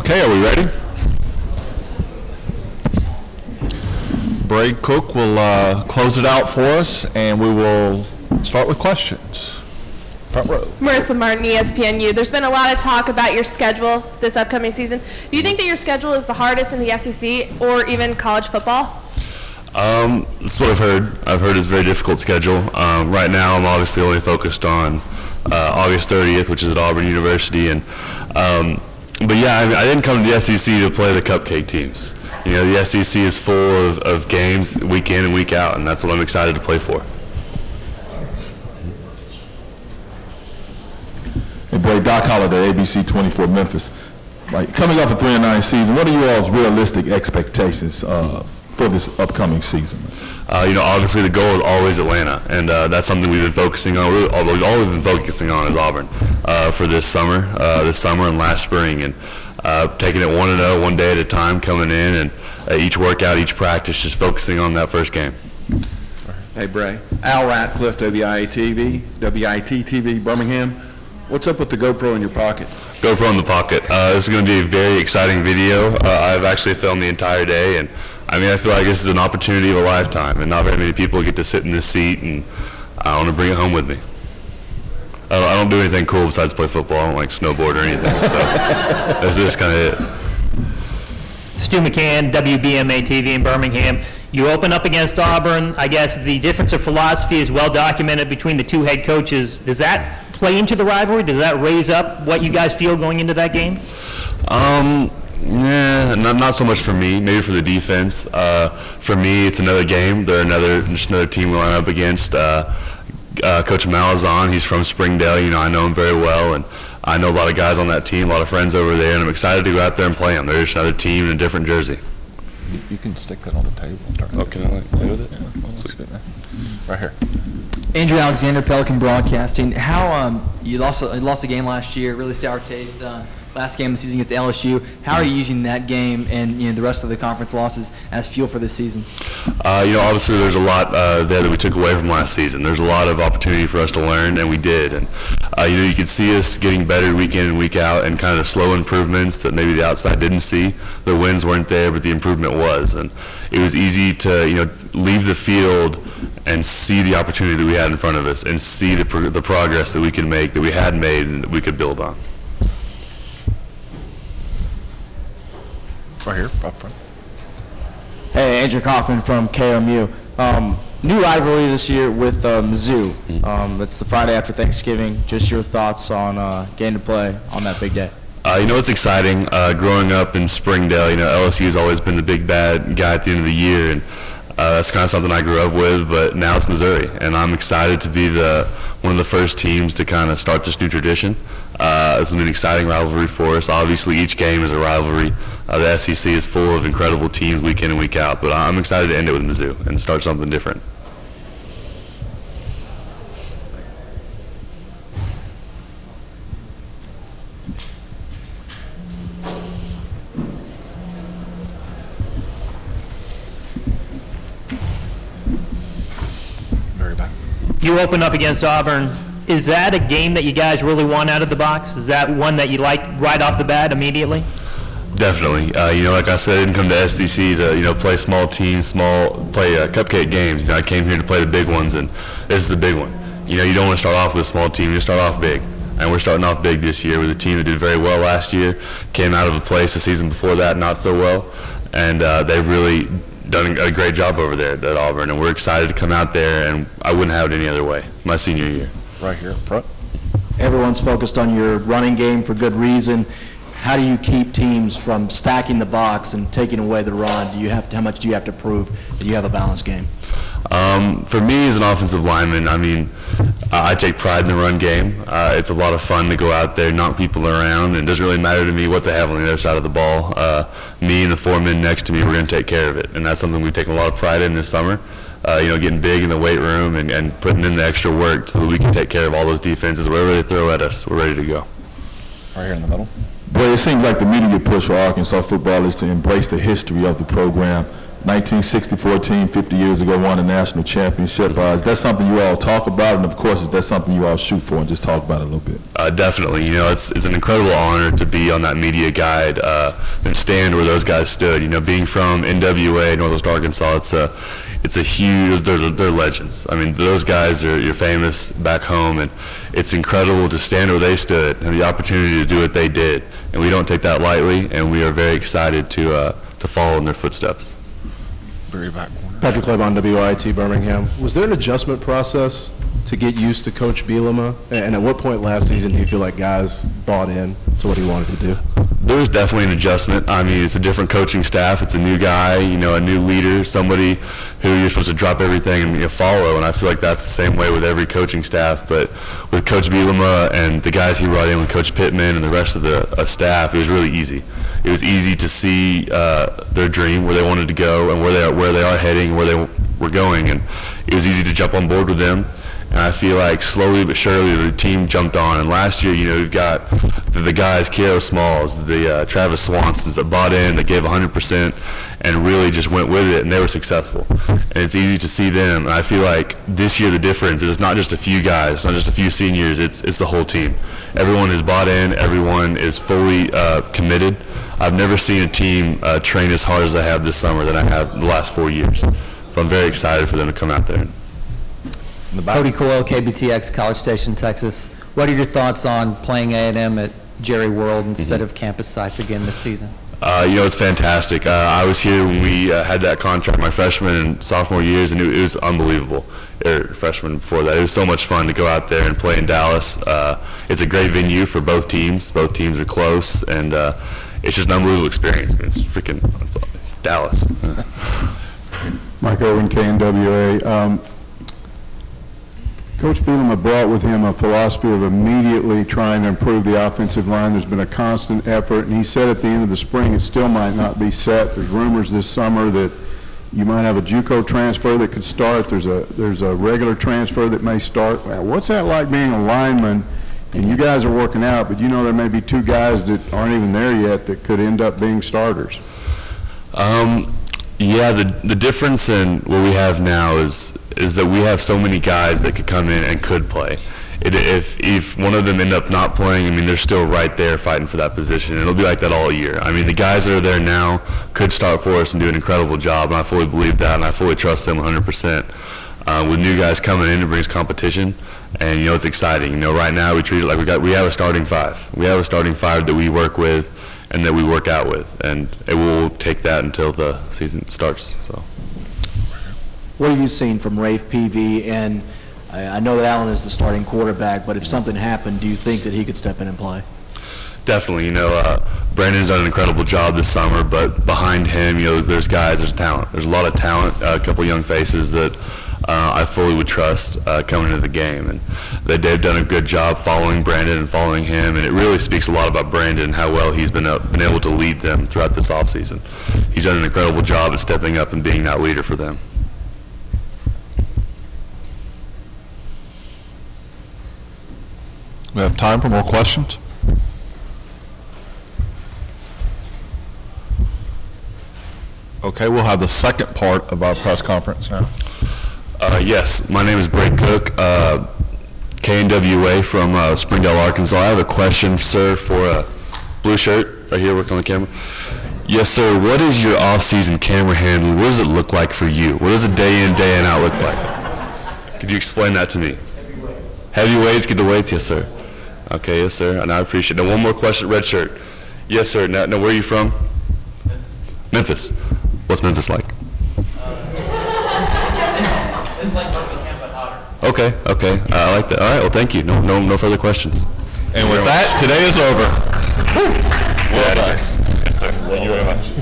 Okay, are we ready? Brey Cook will close it out for us, and we will start with questions. Front row. Marissa Martin, ESPNU. There's been a lot of talk about your schedule this upcoming season. Do you think that your schedule is the hardest in the SEC or even college football? That's what I've heard. I've heard it's a very difficult schedule. Right now, I'm obviously only focused on August 30th, which is at Auburn University, and but yeah, I didn't come to the SEC to play the cupcake teams. You know, the SEC is full of games week in and week out, and that's what I'm excited to play for. Hey, Brey, Doc Holliday, ABC 24 Memphis. Right, coming off a 3-9 season, what are you all's realistic expectations for this upcoming season? You know, obviously the goal is always Atlanta, and that's something we've been focusing on. We've always been focusing on is Auburn for this summer and last spring, and taking it 1-0, one day at a time, coming in, and each workout, each practice, just focusing on that first game. Hey, Brey. Al Ratcliffe, WIT-TV, Birmingham. What's up with the GoPro in your pocket? GoPro in the pocket. This is going to be a very exciting video. I've actually filmed the entire day, and I mean, I feel like this is an opportunity of a lifetime, and not very many people get to sit in this seat, and I want to bring it home with me. I don't do anything cool besides play football. I don't like snowboard or anything, so that's kind of it. Stu McCann, WBMA-TV in Birmingham. You open up against Auburn. I guess the difference of philosophy is well documented between the two head coaches. Does that play into the rivalry? Does that raise up what you guys feel going into that game? Yeah, not so much for me. Maybe for the defense. For me, it's another game. They're just another team we line up against. Coach Malazan, he's from Springdale. You know, I know him very well, and I know a lot of guys on that team, a lot of friends over there, and I'm excited to go out there and play them. They're just another team in a different jersey. You can stick that on the table. Oh, can I play with it? Yeah, right here. Andrew Alexander, Pelican Broadcasting. How you lost a game last year, really sour taste. Last game of the season against LSU. How are you using that game and the rest of the conference losses as fuel for this season? You know, obviously there's a lot there that we took away from last season. There's a lot of opportunity for us to learn, and we did. And you know, you could see us getting better week in and week out, and kind of slow improvements that maybe the outside didn't see. The wins weren't there, but the improvement was, and it was easy to leave the field and see the opportunity that we had in front of us, and see the progress that we could make, that we had made, and that we could build on. Right here, up front. Hey, Andrew Kaufman from KMU. New rivalry this year with Mizzou. It's the Friday after Thanksgiving. Just your thoughts on getting to play on that big day. You know, it's exciting. Growing up in Springdale, you know, LSU has always been the big bad guy at the end of the year, and that's kind of something I grew up with, but now it's Missouri, and I'm excited to be one of the first teams to kind of start this new tradition. It's been an exciting rivalry for us. Obviously, each game is a rivalry. The SEC is full of incredible teams week in and week out, but I'm excited to end it with Mizzou and start something different. You open up against Auburn. Is that a game that you guys really want out of the box? Is that one that you like right off the bat immediately? Definitely. You know, like I said, I didn't come to SEC to play small teams, play cupcake games. You know, I came here to play the big ones, and this is the big one. You know, you don't want to start off with a small team. You start off big, and we're starting off big this year with a team that did very well last year, came out of a place the season before that not so well, and they've really done a great job over there at Auburn, and we're excited to come out there, and I wouldn't have it any other way. My senior year. Right here up front. Everyone's focused on your running game for good reason. How do you keep teams from stacking the box and taking away the run? How much do you have to prove that you have a balanced game? For me as an offensive lineman, I mean, I take pride in the run game. It's a lot of fun to go out there, knock people around, and it doesn't really matter to me what they have on the other side of the ball. Me and the four men next to me, we're going to take care of it, and that's something we've taken a lot of pride in this summer. You know, getting big in the weight room and putting in the extra work so that we can take care of all those defenses. Whatever they throw at us, we're ready to go. Right here in the middle. Boy, it seems like the media push for Arkansas football is to embrace the history of the program. 1964 team 50 years ago won a national championship. Is that something you all talk about? And of course, is that something you all shoot for? And just talk about it a little bit. Definitely. It's an incredible honor to be on that media guide and stand where those guys stood. Being from NWA, Northwest Arkansas, it's a huge, they're legends. I mean, those guys you're famous back home, and it's incredible to stand where they stood and the opportunity to do what they did. And we don't take that lightly, and we are very excited to follow in their footsteps. Very back corner. Patrick Claiborne, WIT Birmingham. Was there an adjustment process to get used to Coach Bielema? And at what point last season do you feel like guys bought in to what he wanted to do? There was definitely an adjustment. I mean, it's a different coaching staff. It's a new guy, a new leader, somebody who you're supposed to drop everything and follow. And I feel like that's the same way with every coaching staff. But with Coach Bielema and the guys he brought in with Coach Pittman and the rest of the staff, it was really easy. It was easy to see their dream, where they wanted to go, and where they are heading, where they were going. And it was easy to jump on board with them. And I feel like slowly but surely the team jumped on. And last year, you've got the guys, Kiero Smalls, the Travis Swansons that bought in, that gave 100% and really just went with it, and they were successful. And it's easy to see them. And I feel like this year the difference is it's not just a few guys, it's not just a few seniors, it's the whole team. Everyone has bought in, everyone is fully committed. I've never seen a team train as hard as I have this summer than I have the last 4 years. So I'm very excited for them to come out there. Cody Coyle, KBTX, College Station, Texas. What are your thoughts on playing A&M at Jerry World instead of campus sites again this season? It's fantastic. I was here when we had that contract my freshman and sophomore years, and it was unbelievable. Freshman before that. It was so much fun to go out there and play in Dallas. It's a great venue for both teams. Both teams are close, and it's just an unbelievable experience. It's Dallas. Mike Owen, KNWA. Coach Bielema brought with him a philosophy of immediately trying to improve the offensive line. There's been a constant effort, and he said at the end of the spring it still might not be set. There's rumors this summer that you might have a JUCO transfer that could start. There's a regular transfer that may start. What's that like being a lineman? And you guys are working out, but there may be two guys that aren't even there yet that could end up being starters. Yeah, the difference in what we have now is that we have so many guys that could come in and could play. If one of them end up not playing, I mean, they're still right there fighting for that position. It'll be like that all year. I mean, the guys that are there now could start for us and do an incredible job, and I fully believe that, and I fully trust them 100%. With new guys coming in, it brings competition, and it's exciting. Right now we treat it like we have a starting five. We have a starting five that we work with and that we work out with, and it will take that until the season starts. So, what have you seen from Rafe Peavy? And I know that Allen is the starting quarterback, but if something happened, do you think that he could step in and play? Definitely. Brandon's done an incredible job this summer, but behind him, there's guys, there's talent. There's a lot of talent, a couple young faces that I fully would trust coming into the game, and they've done a good job following Brandon and following him, and it really speaks a lot about Brandon and how well he's been able to lead them throughout this offseason. He's done an incredible job at stepping up and being that leader for them. We have time for more questions. Okay, we'll have the second part of our press conference now. Yes, my name is Brey Cook, KNWA from Springdale, Arkansas. I have a question, sir, for a blue shirt right here working on the camera. Yes, sir. What is your off-season camera handling? What does it look like for you? What does a day in, day in out look like? Could you explain that to me? Heavy weights, get the weights? Yes, sir. Okay, yes, sir. And I appreciate it. Now, one more question, red shirt. Yes, sir. Now where are you from? Memphis. What's Memphis like? It's like Birmingham, but hotter. Okay. I like that. All right, well, thank you. No further questions. And with that, today is over. Well done. Yes, sir. Thank you very much.